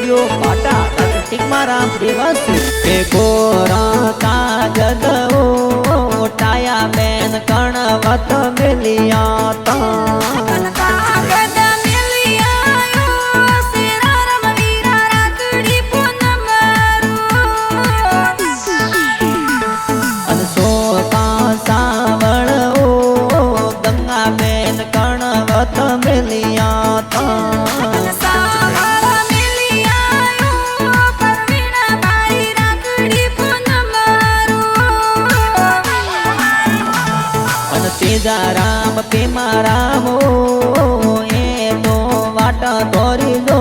radio પાટા ટીકમાં રામ દિવસી કે ગોરા કાજદ ટાયા બેન કણવત મિલિયા તા રામ પીમા રામો એ તો વાટ દોરી દો